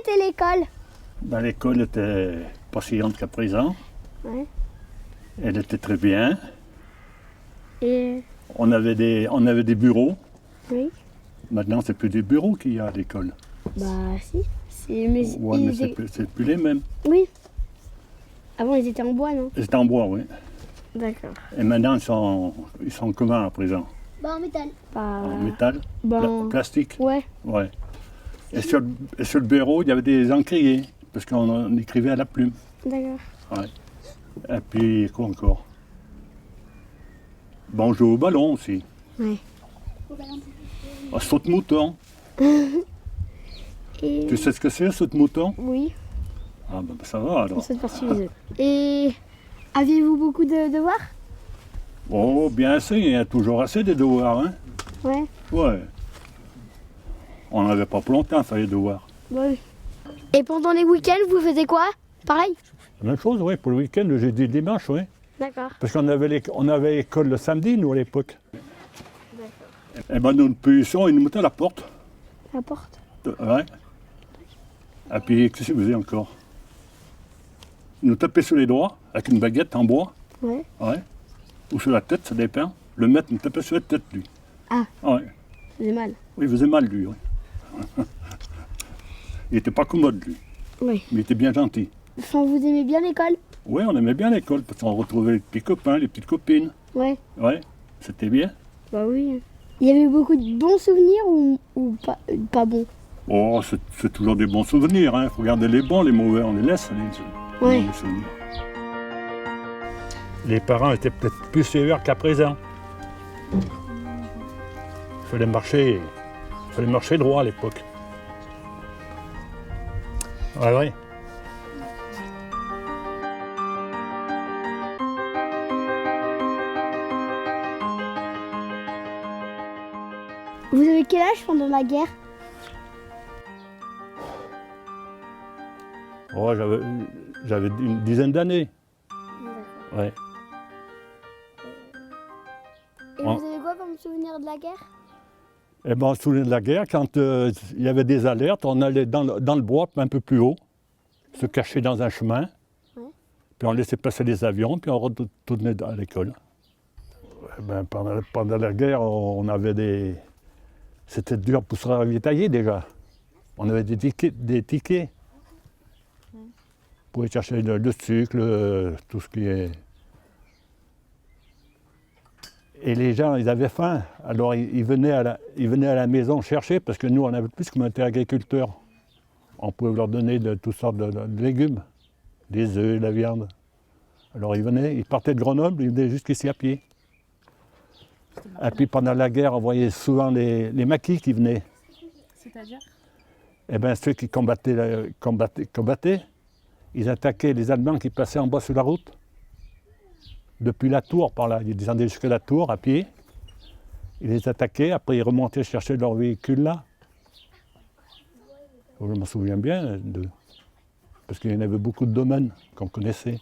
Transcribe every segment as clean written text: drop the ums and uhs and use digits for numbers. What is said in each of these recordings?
était l'école? Ben, l'école n'était pas si grande qu'à présent. Ouais. Elle était très bien. Et On avait des bureaux. oui. Maintenant, c'est plus des bureaux qu'il y a à l'école. Bah si. Mais Ouais, mais c'est plus les mêmes. oui. Avant ils étaient en bois, non? C'est en bois, oui. D'accord. Et maintenant, ils sont comment à présent? Bah en métal. Bah, En métal? Plastique? ouais. Ouais. Et sur le bureau, il y avait des encriers, parce qu'on écrivait à la plume. D'accord. Ouais. Et puis, quoi encore? Bon, on joue au ballon aussi. Ouais. On saute-mouton. Et Tu sais ce que c'est, saute-mouton? oui, Ah, ben ça va alors. cette partie les œufs. Et aviez-vous beaucoup de devoirs? Oh, bien assez, il y a toujours assez de devoirs, hein? Ouais. Ouais. On n'avait pas pour longtemps, ça, les devoirs. Ouais. Et pendant les week-ends, vous faisiez quoi? Pareil? La même chose, oui, pour le week-end, le jeudi et le dimanche, oui. D'accord. Parce qu'on avait école le samedi, nous, à l'époque. D'accord. Et ben, notre punition, ils nous mettaient à la porte. La porte. Ouais. Et puis, qu'est-ce qu'ils faisaient encore? Ils nous tapaient sur les doigts, avec une baguette en bois. Ouais. Ouais. Ou sur la tête, ça dépend. Le maître nous tapait sur la tête, lui. Ah. Ouais. J'ai mal. Oui, il faisait mal, lui, oui. Il était pas commode, lui. Oui. Mais il était bien gentil. Enfin, vous aimez bien l'école? Oui, on aimait bien l'école, parce qu'on retrouvait les petits copains, les petites copines. Ouais. Ouais, c'était bien. Bah oui. Il y avait beaucoup de bons souvenirs ou pas bons? Oh, c'est toujours des bons souvenirs, hein. Faut garder les bons, les mauvais, on les laisse, Ouais. les souvenirs. Les parents étaient peut-être plus sévères qu'à présent. Il fallait marcher droit à l'époque. Ouais, ouais. Vous avez quel âge pendant la guerre? Oh, j'avais une dizaine d'années. Ouais. Et En- vous avez quoi comme souvenir de la guerre? Eh ben, on se souvient de la guerre, quand il y avait des alertes, on allait dans le bois, un peu plus haut, se cacher dans un chemin, Ouais. puis on laissait passer les avions, puis on retournait à l'école. Eh ben, pendant la guerre, on avait des... C'était dur pour se ravitailler déjà. On avait des tickets. Pour aller chercher le sucre, tout ce qui est... Et les gens, ils avaient faim, alors ils venaient à la maison chercher, parce que nous, on avait plus comme on était agriculteurs. On pouvait leur donner de toutes sortes de légumes, des œufs, de la viande. Alors ils venaient, ils partaient de Grenoble, ils venaient jusqu'ici à pied. Et puis pendant la guerre, on voyait souvent les maquis qui venaient. C'est-à-dire? Eh bien, ceux qui combattaient, ils attaquaient les Allemands qui passaient en bas sur la route. Depuis la tour, par là, ils descendaient jusqu'à la tour à pied. Ils les attaquaient, après ils remontaient chercher leur véhicule là. Je me souviens bien d'eux. Parce qu'il y en avait beaucoup de domaines qu'on connaissait.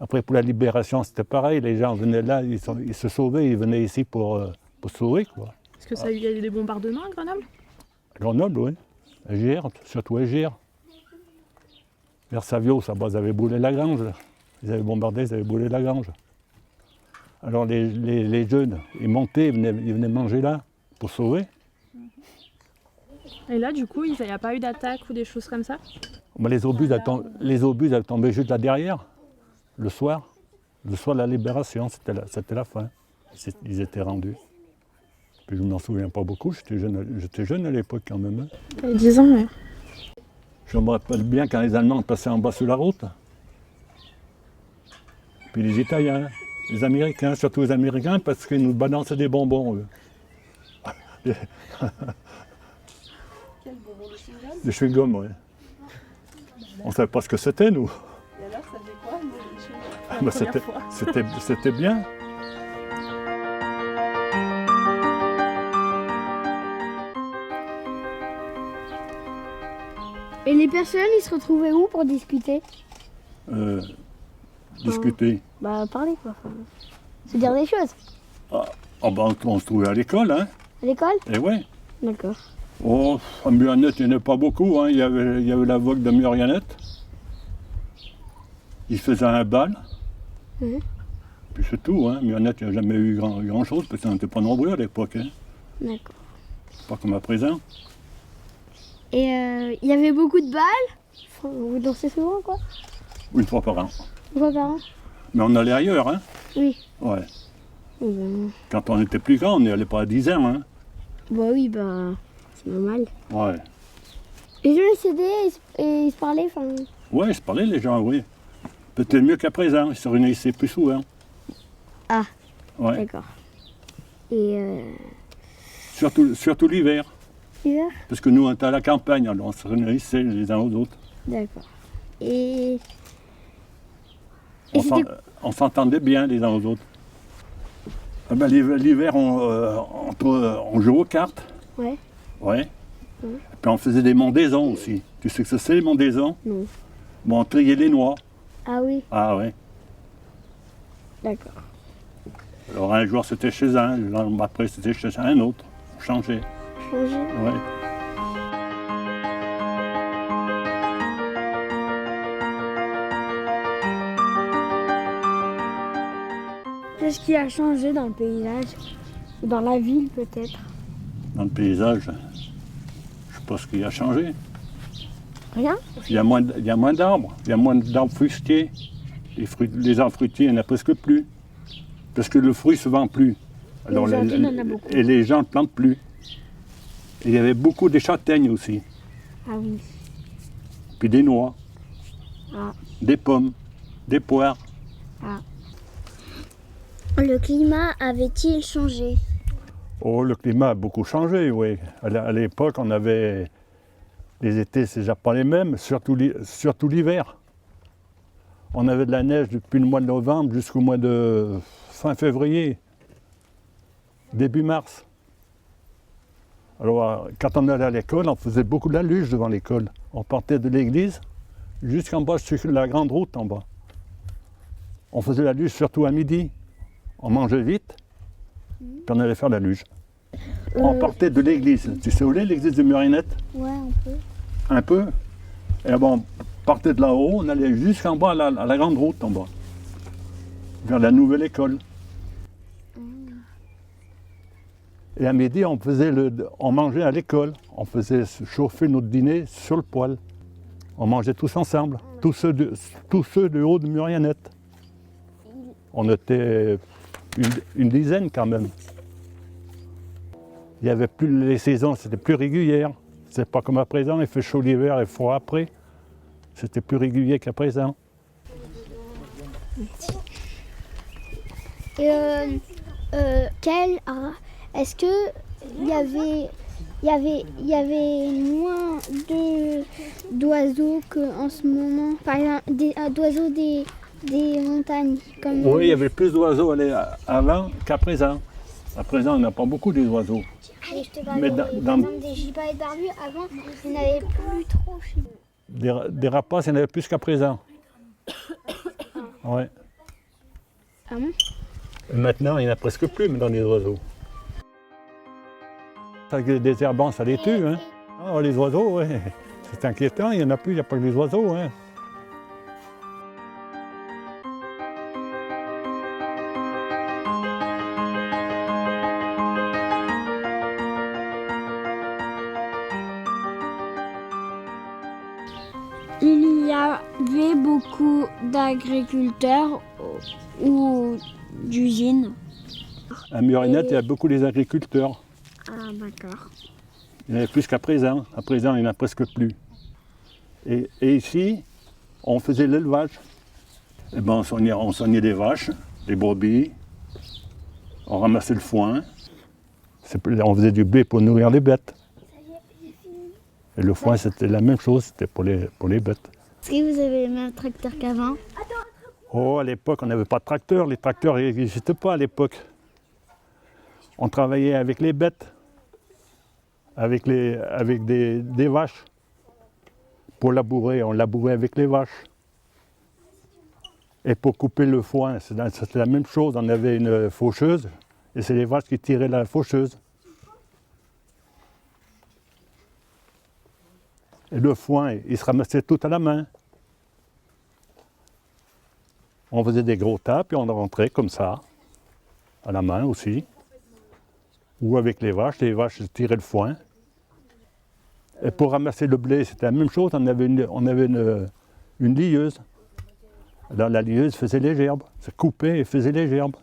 Après, pour la libération, c'était pareil. Les gens venaient là, ils se sauvaient, ils venaient ici pour se sauver, quoi. Est-ce que il y a eu des bombardements à Grenoble? À Grenoble, oui. À Gers, surtout à Gers. Vers Savio, ça, ils avaient brûlé la grange. Ils avaient bombardé, ils avaient brûlé la grange. Alors les jeunes, ils montaient, ils venaient manger là, pour sauver. Et là, du coup, il n'y a pas eu d'attaque ou des choses comme ça? Mais les obus, elles tombaient juste là derrière, le soir. Le soir de la libération, c'était la fin. Ils étaient rendus. Puis je ne m'en souviens pas beaucoup, j'étais jeune à l'époque quand même. Hein. Il y a 10 ans, ouais. Je me rappelle bien quand les Allemands passaient en bas sur la route. Puis les Italiens, les Américains, surtout les Américains, parce qu'ils nous balançaient des bonbons, eux. Quel bonbon, de chewing-gum? Des chewing-gums, oui. On ne savait pas ce que c'était, nous. Et alors, ça faisait quoi, le chewing-gum, la Mais première fois? c'était bien. Et les personnes, ils se retrouvaient où pour discuter? Discuter. Bah parler quoi. Enfin, se dire des choses. Ah ben, on se trouvait à l'école, hein. À l'école? Et ouais. D'accord. Oh, en Murionnette, il n'y en avait pas beaucoup. Hein. Il y avait la vogue de Murionnette. Il faisait un bal. Mhm. Puis c'est tout. Hein. Murionnette, il n'y a jamais eu grand-chose parce qu'on n'était pas nombreux à l'époque. Hein. D'accord. Pas comme à présent. Et il y avait beaucoup de balles. Enfin, vous dansez souvent, quoi? Une fois par an. Une fois par an? Mais on allait ailleurs. Hein. Oui. Ouais. Bah Quand on était plus grand, on n'y allait pas à 10 ans. Hein. oui, bah c'est normal. Ouais. Les gens ils s'aidaient et ils se parlaient, enfin. Ouais, je parlais les gens, oui. Peut-être mieux qu'à présent, ils se réunissaient plus souvent. Ah, Ouais. d'accord. Et Surtout l'hiver. l'hiver? Parce que nous, on était à la campagne, alors on se réunissait les uns aux autres. D'accord. Et On c'était- on s'entendait bien les uns aux autres. Ah ben, l'hiver, on jouait aux cartes. Ouais. Ouais. Mhm. Et puis on faisait des mondaisons aussi. Tu sais que c'est les mondaisons? Non. Bon, on triait les noix. Ah oui, Ah ouais. d'accord. Alors un jour c'était chez un, le lendemain après c'était chez un autre. On changeait. Changer. Ouais. Qu'est-ce qui a changé dans le paysage? Ou dans la ville peut-être? Dans le paysage, je sais pas ce qui a changé. Rien? Il y a moins d'arbres, il y a moins d'arbres fruitiers. Les arbres fruitiers, il n'y en a presque plus. Parce que le fruit se vend plus. Aujourd'hui, il y en a beaucoup. Et les gens ne plantent plus. Et il y avait beaucoup de châtaignes aussi. Ah oui. Puis des noix, Ah. des pommes, des poires. Le climat avait-il changé? Oh, le climat a beaucoup changé, oui. À l'époque, on avait... Les étés, c'est déjà pas les mêmes, surtout l'hiver. On avait de la neige depuis le mois de novembre jusqu'au mois de fin février, début mars. Alors, quand on allait à l'école, on faisait beaucoup de la luge devant l'école. On partait de l'église jusqu'en bas, sur la grande route en bas. On faisait la luge surtout à midi. On mangeait vite, puis on allait faire la luge. On partait de l'église. Tu sais où est l'église de Murionnette? Ouais, un peu. Un peu. Et bon, on partait de là-haut, on allait jusqu'en bas à la grande route en bas. Vers la nouvelle école. Et à midi, on mangeait à l'école. On faisait chauffer notre dîner sur le poêle. On mangeait tous ensemble, tous ceux de haut de Murionnette. On était une dizaine quand même. Il y avait plus les saisons, c'était plus régulière. C'est pas comme à présent, il fait chaud l'hiver et froid après. C'était plus régulier qu'à présent. Est-ce que il y avait moins d'oiseaux qu'en ce moment? Par exemple, d'oiseaux des montagnes comme Oui, il y avait plus d'oiseaux avant qu'à présent. À présent, on n'a pas beaucoup des oiseaux. Et je te parle Mais par exemple des gibets barbus. Avant, il n'y en avait plus trop chez nous. Des rapaces, il y en avait plus qu'à présent. Ouais. Ah bon? Et maintenant, il n'y en a presque plus mais dans les oiseaux. Avec les désherbants, ça les tue. Hein. Ah, les oiseaux, oui. C'est inquiétant, il n'y en a plus, il n'y a pas que les oiseaux. Hein. Il y avait beaucoup d'agriculteurs ou d'usines. À Murionnette, il y a beaucoup des agriculteurs. Ah d'accord. Il y en avait plus qu'à présent. À présent, il n'y en a presque plus. Et ici, on faisait l'élevage. Eh ben, on soignait des vaches, des brebis, on ramassait le foin. On faisait du blé pour nourrir les bêtes. Et le foin, c'était la même chose, c'était pour les bêtes. Est-ce que vous avez le même tracteur qu'avant? Oh, à l'époque, on n'avait pas de tracteur. Les tracteurs n'existaient pas à l'époque. On travaillait avec les bêtes, avec des vaches. Pour labourer, on labourait avec les vaches. Et pour couper le foin, c'était la même chose. On avait une faucheuse, et c'est les vaches qui tiraient la faucheuse. Et le foin, il se ramassait tout à la main. On faisait des gros tas, puis on rentrait comme ça, à la main aussi. Ou avec les vaches tiraient le foin. Et pour ramasser le blé, c'était la même chose, on avait une lieuse. Alors la lieuse faisait les gerbes, se coupait et faisait les gerbes.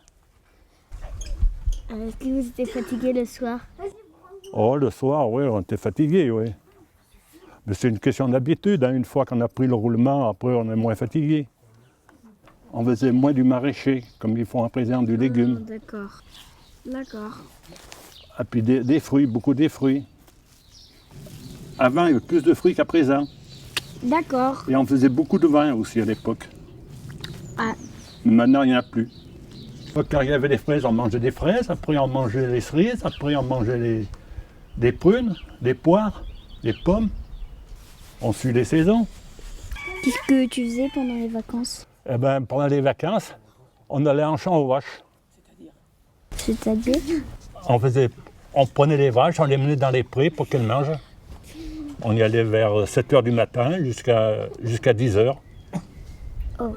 Est-ce que vous étiez fatigué le soir? Oh, le soir, oui, on était fatigué, oui. Mais c'est une question d'habitude, hein. Une fois qu'on a pris le roulement, après on est moins fatigué. On faisait moins du maraîcher, comme ils font à présent du légume. D'accord. D'accord. Et puis des fruits, beaucoup des fruits. Avant, il y avait plus de fruits qu'à présent. D'accord. Et on faisait beaucoup de vin aussi à l'époque. Ah. Mais maintenant, il n'y en a plus. Quand il y avait les fraises, on mangeait des fraises. Après, on mangeait les cerises. Après, on mangeait des prunes, des poires, des pommes. On suit les saisons. Qu'est-ce que tu faisais pendant les vacances? Eh bien, pendant les vacances, on allait en champ aux vaches. C'est-à-dire? On prenait les vaches, on les menait dans les prés pour qu'elles mangent. On y allait vers 7 h du matin jusqu'à 10 h. Oh.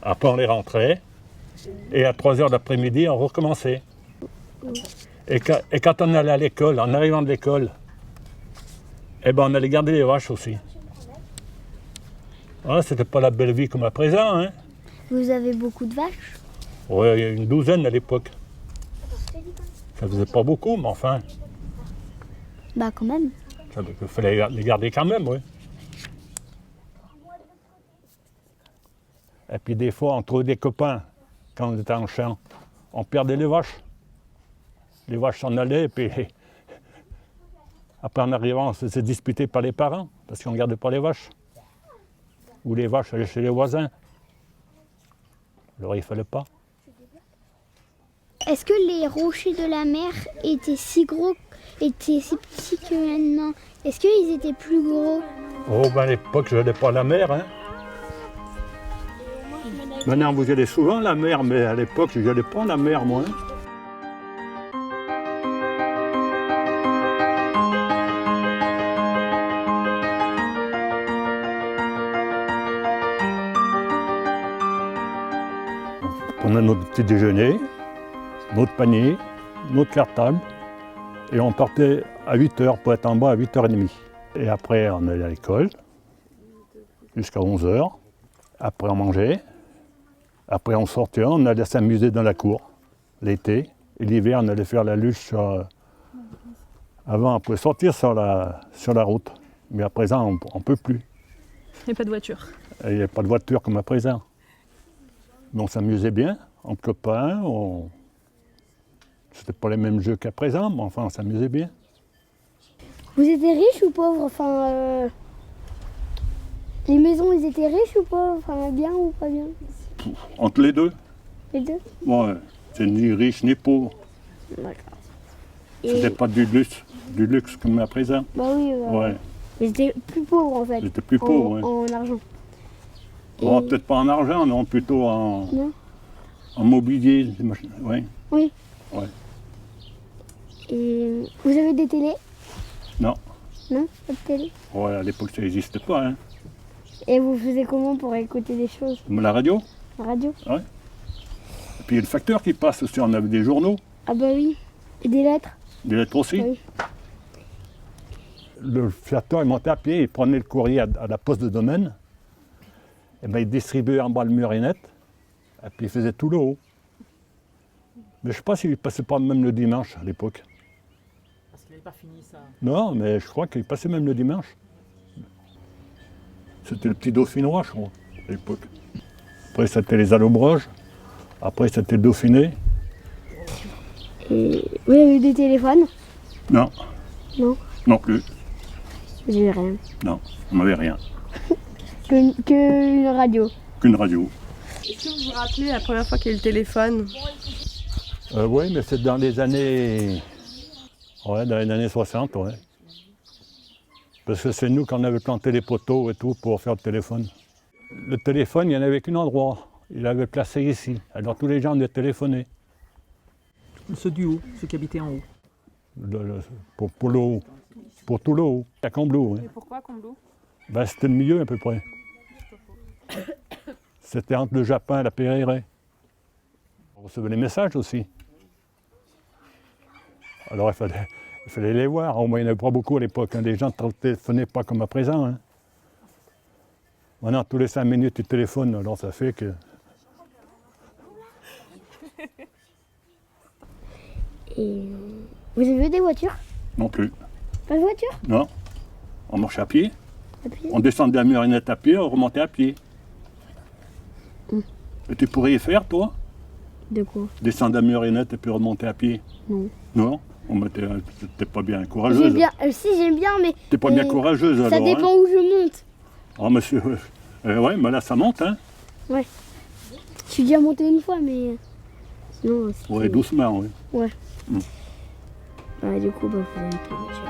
Après, on les rentrait. Et à 3 h d'après-midi, on recommençait. Et quand on allait à l'école, en arrivant de l'école, eh ben, on allait garder les vaches aussi. Ah, c'était pas la belle vie comme à présent, hein. Vous avez beaucoup de vaches? Oui, il y a une douzaine à l'époque. Ça faisait pas beaucoup, mais enfin, Bah quand même. il fallait les garder quand même, oui. Et puis des fois, on trouvait des copains, quand on était en champ, on perdait les vaches. Les vaches s'en allaient, et puis après en arrivant, on se faisait disputer par les parents, parce qu'on ne gardait pas les vaches. Ou les vaches allaient chez les voisins. Alors il ne fallait pas. Est-ce que les rochers de la mer étaient si gros, étaient si petits que maintenant? Est-ce qu'ils étaient plus gros? Oh, ben à l'époque, je n'allais pas à la mer, hein. Maintenant, vous y allez souvent à la mer, mais à l'époque, je n'allais pas à la mer, moi. On a notre petit déjeuner, notre panier, notre cartable, et on partait à 8 h pour être en bas à 8 h 30. Et après, on allait à l'école, jusqu'à 11 h. Après, on mangeait. Après, on sortait, on allait s'amuser dans la cour, l'été. Et l'hiver, on allait faire la luge avant, on pouvait sortir sur la route. Mais à présent, on ne peut plus. Il n'y a pas de voiture. Il n'y a pas de voiture comme à présent. Mais on s'amusait bien, entre copains. C'était pas les mêmes jeux qu'à présent, mais enfin, on s'amusait bien. Vous étiez riches ou pauvres? Enfin, les maisons, ils étaient riches ou pauvres? Enfin, bien ou pas bien? Entre les deux. Les deux? Ouais, c'est ni riche ni pauvre. D'accord. C'était pas du luxe comme à présent. Bah oui, Ouais, ils étaient plus pauvres en fait. j'étais plus pauvre. Ouais. En argent. Bon, Et- peut-être pas en argent, non, plutôt en mobilier. Des machines. Ouais. Oui. Ouais. Et vous avez des télés? Non, Non? Pas de télé? ouais, à l'époque ça n'existait pas. Hein. Et vous faisiez comment pour écouter des choses? Mais la radio, La radio? et puis il y a le facteur qui passe aussi, on avait des journaux, Ah bah oui. Et des lettres? des lettres aussi. Oui. Le facteur, il montait à pied, il prenait le courrier à la poste de domaine, et ben, il distribuait en bas le murinette, et puis il faisait tout le haut. Mais je ne sais pas s'il passait pas même le dimanche à l'époque. Parce qu'il n'avait pas fini ça. Non, mais je crois qu'il passait même le dimanche. C'était le petit dauphinois, je crois, à l'époque. Après, c'était les allobroges. Après, c'était le dauphiné. Et vous avez des téléphones? Non, Non. non plus. Vous avez rien. Non, on n'avait rien. Que une radio. Qu'une radio. Est-ce que vous vous rappelez la première fois qu'il y a eu le téléphone? Oui, mais c'est dans les années... Ouais, dans les années 60, ouais. Parce que c'est nous qu'on avait planté les poteaux et tout pour faire le téléphone. Le téléphone, il n'y en avait qu'un endroit. Il avait placé ici. Alors tous les gens devaient téléphoner. Ceux du haut, ceux qui habitaient en haut. Pour le haut. Pour tout le haut. À Combloux, hein. Et pourquoi Combloux? Ben, c'était le milieu à peu près. C'était entre le Japon et la Pérérée. On recevait les messages aussi. Alors il fallait les voir. Au moins, il n'y en avait pas beaucoup à l'époque. Hein. Les gens ne téléphonaient pas comme à présent. Hein. Maintenant, tous les 5 minutes, tu téléphones. Alors ça fait que... Et vous avez vu des voitures? Non plus. Pas de voiture? Non. On marchait à pied. À pied? On descendait à Murionnette à pied, on remontait à pied. Et tu pourrais y faire, toi? De quoi? Descendre à Murionnette et puis remonter à pied? Non. Non? T'es pas bien courageuse. J'aime bien, si j'aime bien, mais T'es pas bien courageuse alors. ça dépend hein. où je monte. Oh monsieur, ouais, mais là ça monte, hein? Ouais. Je suis déjà monté une fois, mais sinon. Ouais, doucement, oui. Ouais. Mm. Bah, du coup, bah, faut aller avec la voiture.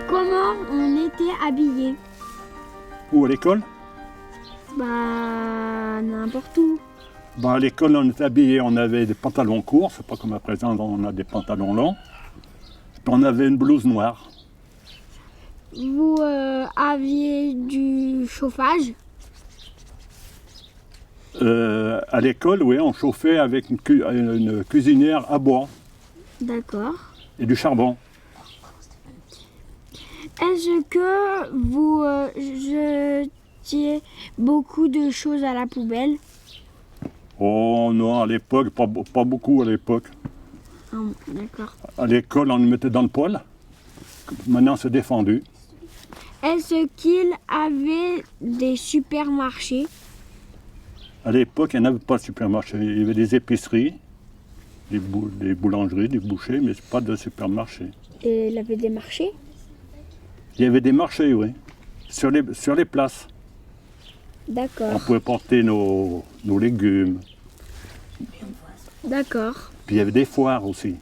Comment on était habillés? Où, à l'école? Bah, n'importe où. Bon, à l'école, on était habillés, on avait des pantalons courts, c'est pas comme à présent, on a des pantalons longs. Puis on avait une blouse noire. Vous aviez du chauffage? À l'école, oui, on chauffait avec une cuisinière à bois D'accord. et du charbon. Est-ce que vous jetiez beaucoup de choses à la poubelle? Oh non, à l'époque, pas beaucoup à l'époque. Ah, d'accord. À l'école, on le mettait dans le poêle. Maintenant, c'est défendu. Est-ce qu'il avait des supermarchés? À l'époque, il n'y en avait pas de supermarché. Il y avait des épiceries, des boulangeries, des bouchers, mais pas de supermarché. Et il avait des marchés? Il y avait des marchés, oui, sur les places. On D'accord. pouvait porter nos légumes. D'accord. Puis il y avait des foires aussi.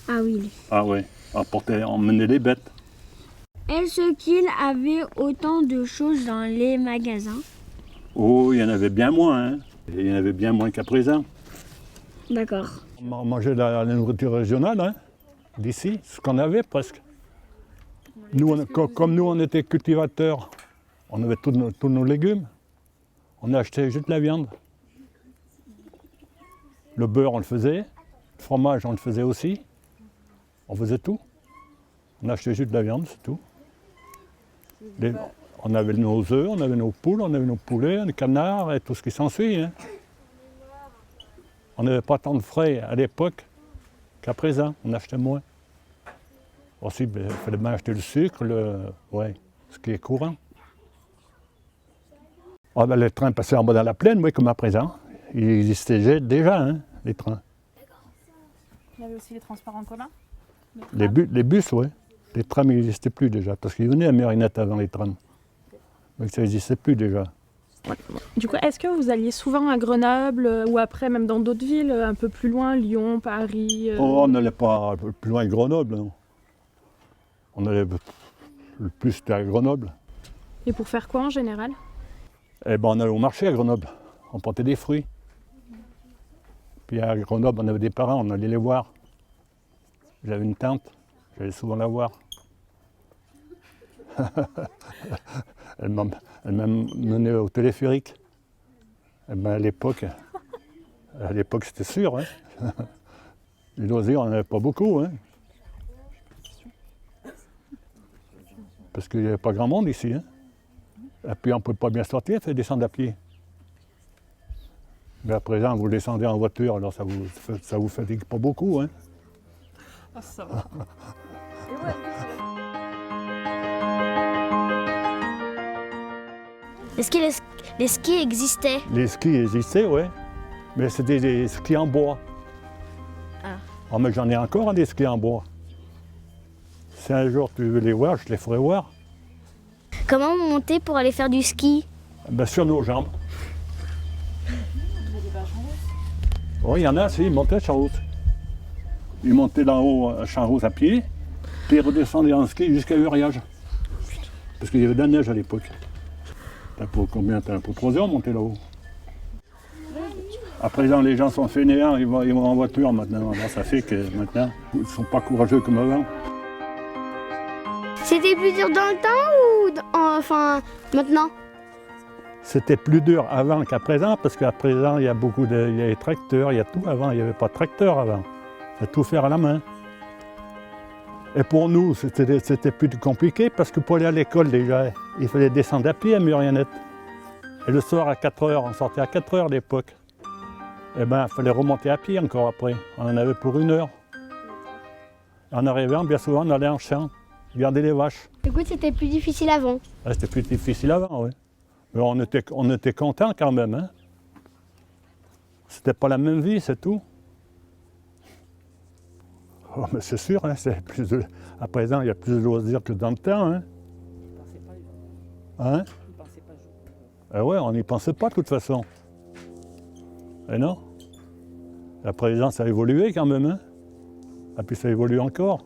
Ah oui. Ah oui, on menait les bêtes. Est-ce qu'il avait autant de choses dans les magasins? Oh, il y en avait bien moins, hein. Il y en avait bien moins qu'à présent. D'accord. On mangeait la nourriture régionale, hein, d'ici, ce qu'on avait presque. Nous, comme nous, on était cultivateurs, on avait tous nos légumes. On achetait juste de la viande. Le beurre, on le faisait. Le fromage, on le faisait aussi. On faisait tout. On achetait juste de la viande, c'est tout. On avait nos œufs, on avait nos poules, on avait nos poulets, nos canards et tout ce qui s'ensuit. Hein. On n'avait pas tant de frais à l'époque qu'à présent. On achetait moins. Aussi, il fallait bien acheter le sucre, ce qui est courant. Ah ben, les trains passaient en bas dans la plaine, oui, comme à présent. Il existait déjà, hein, les trains. Il y avait aussi les transports en commun? Les bus, oui. Les trams n'existaient plus déjà, parce qu'ils venaient à Murionnette avant les trams. Donc ça n'existait plus déjà. Du coup, est-ce que vous alliez souvent à Grenoble ou après même dans d'autres villes, un peu plus loin, Lyon, Paris Oh, on n'allait pas plus loin que Grenoble, non. On allait le plus à Grenoble. Et pour faire quoi en général? Eh ben, on allait au marché à Grenoble. On portait des fruits. Puis à Grenoble, on avait des parents, on allait les voir. J'avais une tante, j'allais souvent la voir. Elle m'a mené au téléphérique. Eh ben, à l'époque, c'était sûr. Hein. Les loisirs, on n'en avait pas beaucoup. Hein. Parce qu'il n'y avait pas grand monde ici. Hein. Et puis on ne pouvait pas bien sortir, il fallait descendre à pied. Mais à présent, vous descendez en voiture, alors ça vous fatigue pas beaucoup. Hein. Ah, ça va. Est-ce que les skis existaient? Les skis existaient, oui. Mais c'était des skis en bois. Ah. Oh, mais j'en ai encore des skis en bois. Si un jour tu veux les voir, je te les ferai voir. Comment on montait pour aller faire du ski? Ben, sur nos jambes. Oui, il y en a, si, ils montaient à Champs-Rousse. Ils montaient d'en haut à Champs-Rousse à pied, puis ils redescendaient en ski jusqu'à Uriage. Parce qu'il y avait de la neige à l'époque. Combien t'as pour 3 heures monter là-haut? À présent, les gens sont fainéants, ils vont en voiture maintenant. Alors, ça fait que maintenant, ils ne sont pas courageux comme avant. C'était plus dur dans le temps ou enfin maintenant? C'était plus dur avant qu'à présent, parce qu'à présent, il y a les tracteurs, il y a tout. Avant, il n'y avait pas de tracteur avant. Il fallait tout faire à la main. Et pour nous, c'était plus compliqué, parce que pour aller à l'école déjà, il fallait descendre à pied à Muriennette. Et le soir à 4 h, on sortait à 4 h à l'époque. Et ben, il fallait remonter à pied encore après. On en avait pour 1 heure. En arrivant, bien souvent, on allait en champ, garder les vaches. Écoute, c'était plus difficile avant. Ah, c'était plus difficile avant, oui. Mais on était contents quand même. Hein. C'était pas la même vie, c'est tout. Oh, mais c'est sûr, hein, à présent, il y a plus de loisirs que dans le temps. Hein. Hein? Eh ouais, on n'y pensait pas de toute façon. Et non? À présent, ça a évolué quand même. Hein. Et puis ça évolue encore.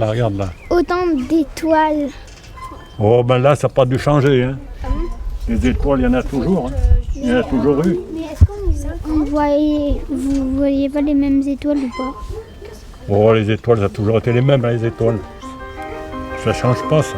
Regarde là. Autant d'étoiles. Oh ben là, ça n'a pas dû changer. Hein. Les étoiles, il y en a toujours. Hein. Il y en a toujours eu. Mais est-ce vous voyez pas les mêmes étoiles ou pas? Oh, les étoiles, ça a toujours été les mêmes, hein, les étoiles. Ça change pas, ça.